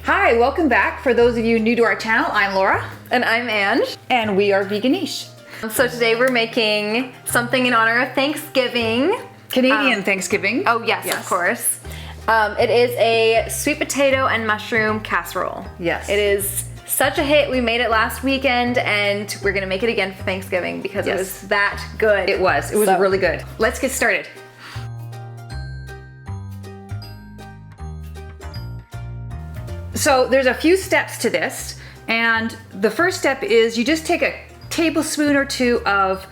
Hi, welcome back. For those of you new to our channel, I'm Laura. And I'm Anj. And we are Veganish. So today we're making something in honor of Thanksgiving. Canadian Thanksgiving. Oh yes, of course. It is a sweet potato and mushroom casserole. Yes. It is such a hit. We made it last weekend and we're gonna make it again for Thanksgiving because it was that good. It was really good. Let's get started. So there's a few steps to this, and the first step is you just take a tablespoon or two of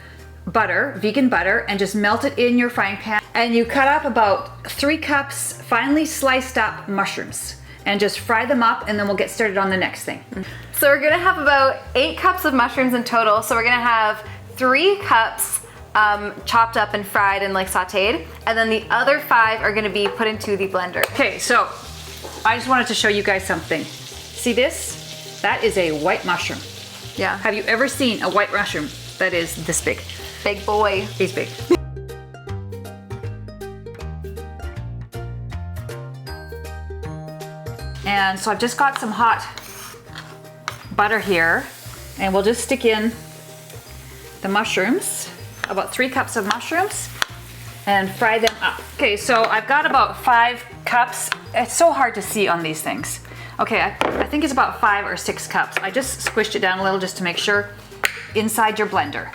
butter, vegan butter, and just melt it in your frying pan, and you cut up about 3 cups finely sliced up mushrooms and just fry them up, and then we'll get started on the next thing. So we're gonna have about 8 cups of mushrooms in total. So we're gonna have 3 cups chopped up and fried and like sauteed, and then the other 5 are gonna be put into the blender. Okay, so I just wanted to show you guys something. See this? That is a white mushroom. Yeah. Have you ever seen a white mushroom that is this big? Big boy. He's big. And so I've just got some hot butter here, and we'll just stick in the mushrooms, about 3 cups of mushrooms, and fry them up. Okay, so I've got about 5 cups. It's so hard to see on these things. Okay, I think it's about 5 or 6 cups. I just squished it down a little just to make sure inside your blender.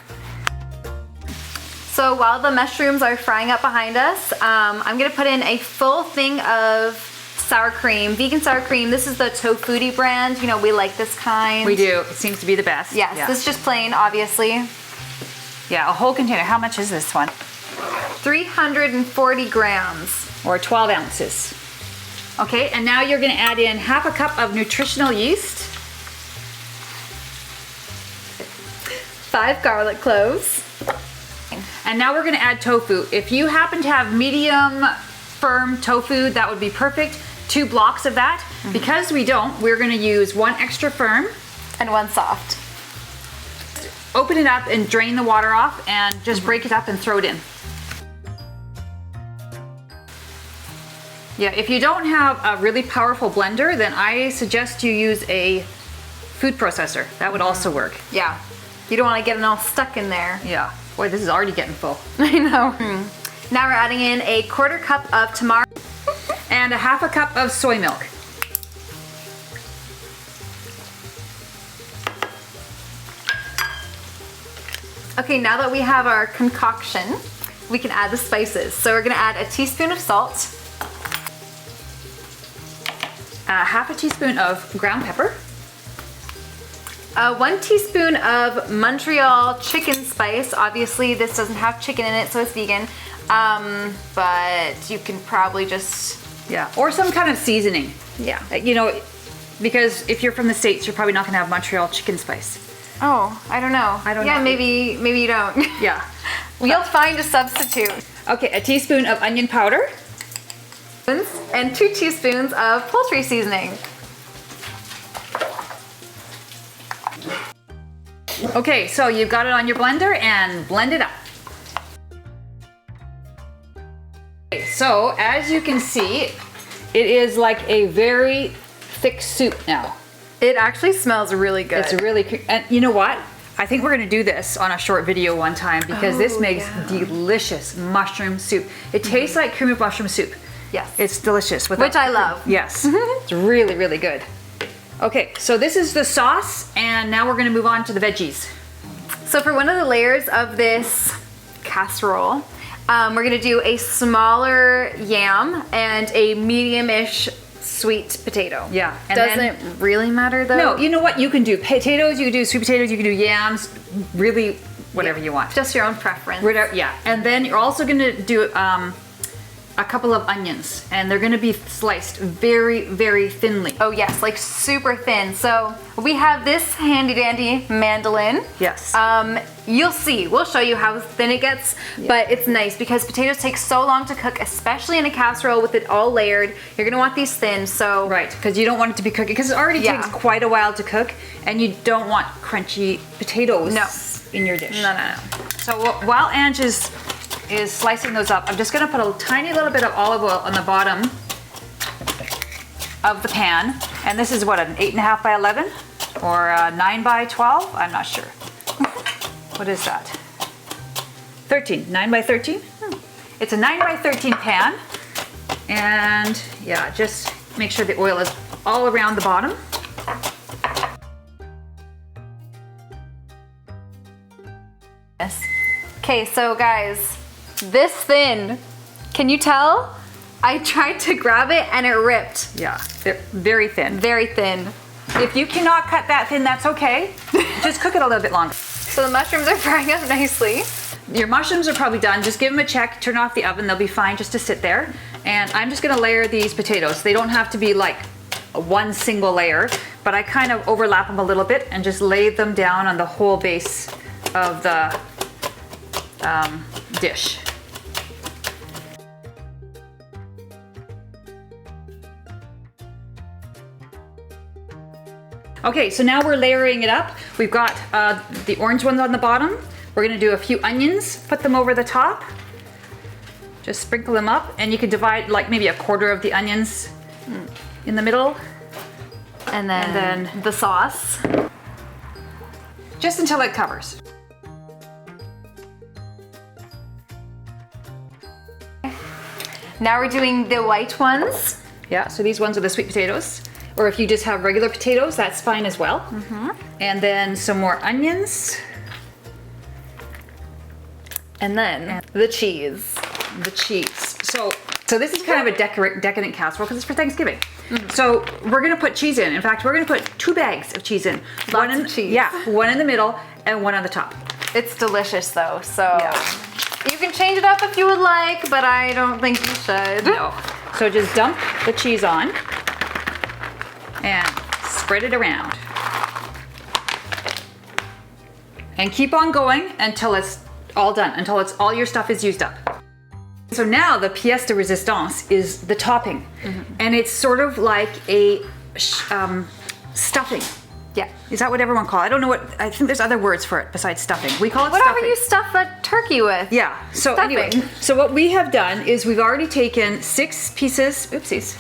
So while the mushrooms are frying up behind us, I'm gonna put in a full thing of sour cream, vegan sour cream. This is the tofu brand. You know, we like this kind. We do. It seems to be the best. Yes, yeah. This is just plain, obviously. Yeah, a whole container. How much is this one? 340 grams. Or 12 ounces. Okay, and now you're gonna add in half a cup of nutritional yeast. 5 garlic cloves. And now we're gonna add tofu. If you happen to have medium firm tofu, that would be perfect. 2 blocks of that. Because we don't, we're gonna use 1 extra firm. And 1 soft. Open it up and drain the water off, and just break it up and throw it in. Yeah, if you don't have a really powerful blender, then I suggest you use a food processor. That would also work. Yeah. You don't want to get it all stuck in there. Yeah. Boy, this is already getting full. I know. Now we're adding in a 1/4 cup of tamari. And a half a cup of soy milk. Okay, now that we have our concoction, we can add the spices. So we're gonna add a teaspoon of salt. Half a teaspoon of ground pepper. 1 teaspoon of Montreal chicken spice. Obviously this doesn't have chicken in it, so it's vegan. But you can probably just... Yeah, or some kind of seasoning. Yeah. You know, because if you're from the States, you're probably not gonna have Montreal chicken spice. Oh, I don't know. I don't know. Yeah, maybe you don't. Yeah. We'll find a substitute. Okay, a teaspoon of onion powder. And 2 teaspoons of poultry seasoning. Okay, so you've got it on your blender, and blend it up. Okay, so as you can see, it is like a very thick soup now. It actually smells really good. It's really, and you know what? I think we're gonna do this on a short video one time, because this makes delicious mushroom soup. It tastes like cream of mushroom soup. Yes. It's delicious. Which I love. Yes. It's really, really good. Okay, so this is the sauce, and now we're gonna move on to the veggies. So for one of the layers of this casserole, we're gonna do a smaller yam and a medium-ish sweet potato. Yeah. And Doesn't really matter though. No, you know what? You can do potatoes, you can do sweet potatoes, you can do yams, really whatever you want. Just your own preference. Yeah, and then you're also gonna do a couple of onions, and they're gonna be sliced very, very thinly. Oh yes, like super thin. So we have this handy dandy mandolin. Yes. You'll see, we'll show you how thin it gets, but it's nice because potatoes take so long to cook, especially in a casserole with it all layered. You're gonna want these thin, so. Right, because you don't want it to be cooking, because it already takes quite a while to cook, and you don't want crunchy potatoes in your dish. No. So while Anj is slicing those up, I'm just gonna put a tiny little bit of olive oil on the bottom of the pan. And this is what, an 8.5 by 11 or a 9 by 12? I'm not sure. What is that? 13, 9 by 13? It's a 9 by 13 pan. And yeah, just make sure the oil is all around the bottom. Yes. Okay, so guys, this thin, can you tell? I tried to grab it and it ripped. Yeah, they're very thin. Very thin. If you cannot cut that thin, that's okay. Just cook it a little bit longer. So the mushrooms are frying up nicely. Your mushrooms are probably done. Just give them a check, turn off the oven. They'll be fine just to sit there. And I'm just gonna layer these potatoes. They don't have to be like one single layer, but I kind of overlap them a little bit and just lay them down on the whole base of the dish. Okay, so now we're layering it up. We've got the orange ones on the bottom. We're gonna do a few onions, put them over the top. Just sprinkle them up, and you can divide like maybe a quarter of the onions in the middle. And then the sauce. Just until it covers. Now we're doing the white ones. Yeah, so these ones are the sweet potatoes. Or if you just have regular potatoes, that's fine as well. And then some more onions. And then the cheese. The cheese. So this is kind of a decadent casserole because it's for Thanksgiving. So we're gonna put cheese in. In fact, we're gonna put 2 bags of cheese in. Lots of cheese. Yeah, one in the middle and one on the top. It's delicious though, so you can change it up if you would like, but I don't think you should. No. So just dump the cheese on and spread it around. And keep on going until it's all done, until all your stuff is used up. So now the pièce de résistance is the topping. And it's sort of like a stuffing. Yeah. Is that what everyone calls it? I don't know I think there's other words for it besides stuffing. We call it Whatever stuffing. you stuff a turkey with. Yeah, so Stuffing. anyway, so what we have done is we've already taken 6 pieces, oopsies.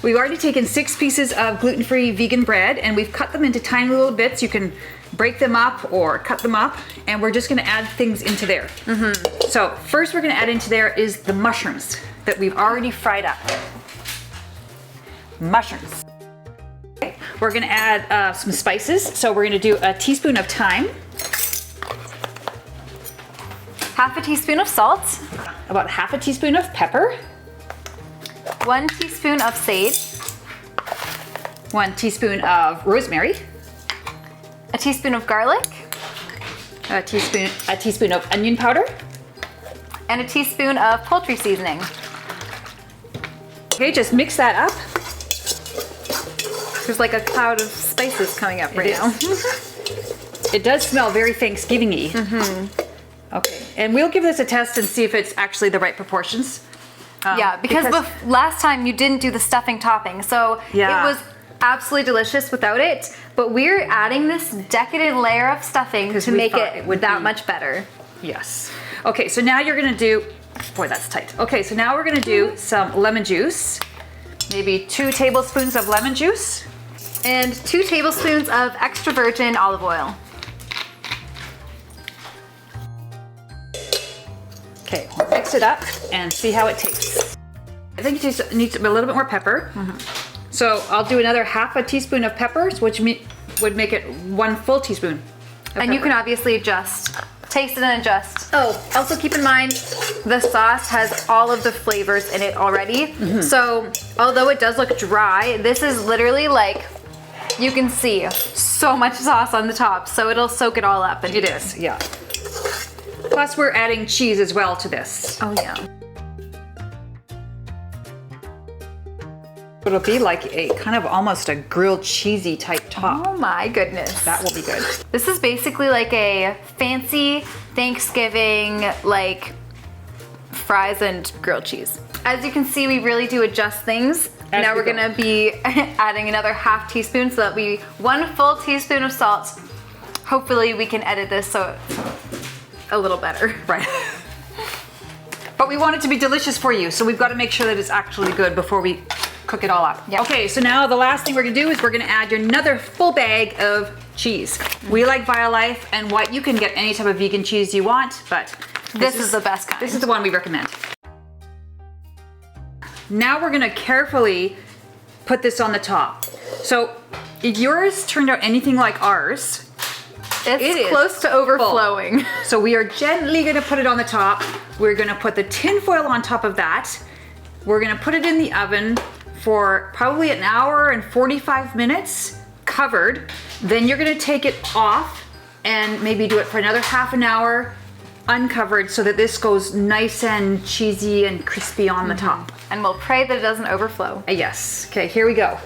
We've already taken 6 pieces of gluten-free vegan bread and we've cut them into tiny little bits. You can break them up or cut them up and we're just gonna add things into there. So first we're gonna add into there is the mushrooms that we've already fried up. Mushrooms. Okay. We're gonna add some spices. So we're gonna do a teaspoon of thyme. Half a teaspoon of salt. About half a teaspoon of pepper. 1 teaspoon of sage. 1 teaspoon of rosemary. A teaspoon of garlic. A teaspoon of onion powder. And a teaspoon of poultry seasoning. Okay, just mix that up. There's like a cloud of spices coming up right now. It does smell very Thanksgiving-y. Okay, and we'll give this a test and see if it's actually the right proportions. Yeah, because last time you didn't do the stuffing topping, so it was absolutely delicious without it, but we're adding this decadent layer of stuffing to make it that much better. Yes. Okay, so now you're gonna do, boy, that's tight. Okay, so now we're gonna do some lemon juice. Maybe 2 tablespoons of lemon juice. And 2 tablespoons of extra virgin olive oil. Okay, we'll mix it up and see how it tastes. I think it needs a little bit more pepper. So I'll do another half a teaspoon of peppers, which would make it 1 full teaspoon. And you can obviously adjust, taste it and adjust. Oh, also keep in mind, the sauce has all of the flavors in it already. So although it does look dry, this is literally like, you can see so much sauce on the top, so it'll soak it all up. And It is, yeah. Plus we're adding cheese as well to this. Oh yeah. It'll be like a kind of almost a grilled cheesy type top. Oh my goodness. That will be good. This is basically like a fancy Thanksgiving, like fries and grilled cheese. As you can see, we really do adjust things. Now we're gonna be adding another half teaspoon so that 1 full teaspoon of salt. Hopefully we can edit this so it's a little better. Right. But we want it to be delicious for you, so we've got to make sure that it's actually good before we cook it all up. Yep. Okay, so now the last thing we're gonna do is we're gonna add another full bag of cheese. We like Violife and what you can get any type of vegan cheese you want, but This is the best kind. this is the one we recommend. Now we're gonna carefully put this on the top. So if yours turned out anything like ours, It's it is close to overflowing. so we are gently gonna put it on the top. We're gonna put the tin foil on top of that. We're gonna put it in the oven for probably an hour and 45 minutes, covered. Then you're gonna take it off and maybe do it for another half an hour, uncovered, so that this goes nice and cheesy and crispy on the top. And we'll pray that it doesn't overflow. Yes, okay, here we go.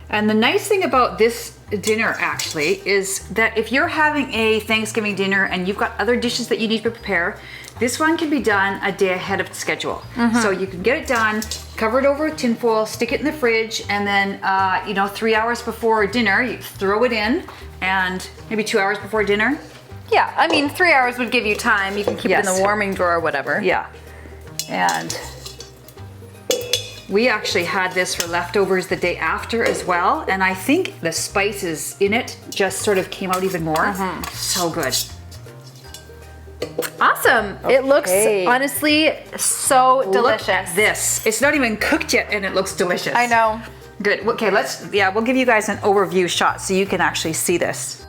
And the nice thing about this dinner actually is that if you're having a Thanksgiving dinner and you've got other dishes that you need to prepare, this one can be done a day ahead of schedule. So you can get it done, cover it over with tin foil, stick it in the fridge, and then 3 hours before dinner, you throw it in, and maybe 2 hours before dinner. Yeah, I mean 3 hours would give you time. You can keep it in Yes. the warming drawer or whatever. Yeah, and we actually had this for leftovers the day after as well, and I think the spices in it just sort of came out even more. So good. Awesome. It looks Okay. honestly so delicious. Look at this. It's not even cooked yet and it looks delicious. I know. Good. Okay, we'll give you guys an overview shot so you can actually see this.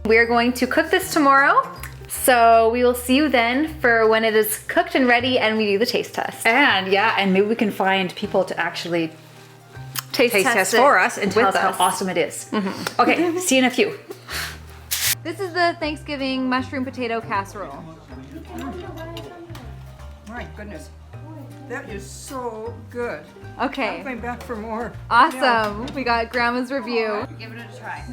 We're going to cook this tomorrow. So we will see you then for when it is cooked and ready and we do the taste test. And maybe we can find people to actually Taste test it for us and tell with us how us. awesome it is. Okay, see you in a few. This is the Thanksgiving mushroom potato casserole. My goodness, that is so good. Okay, I'm going back for more. awesome. We got Grandma's review. Give it a try.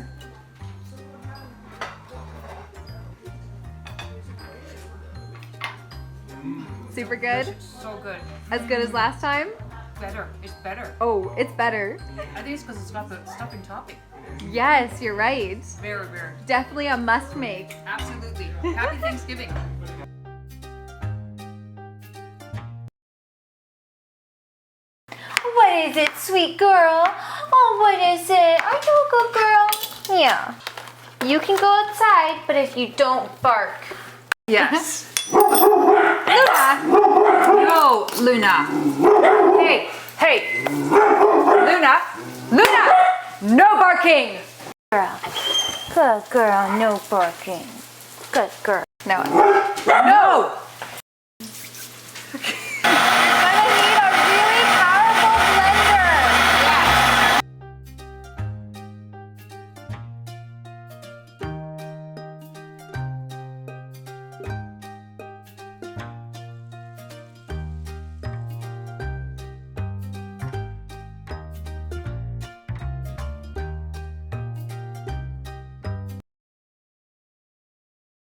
Super good. So good. As good as last time. Better. It's better. Oh, it's better. I think it's because it's got the stuffing topping. Yes, you're right. Very, very. Definitely a must make. Absolutely. Happy Thanksgiving. What is it, sweet girl? Oh, what is it? Are you a good girl? Yeah. You can go outside, but if you don't bark. Yes. Luna! No, Luna. Hey! Luna! Luna! No barking! Girl. Good girl, no barking. Good girl. No. No!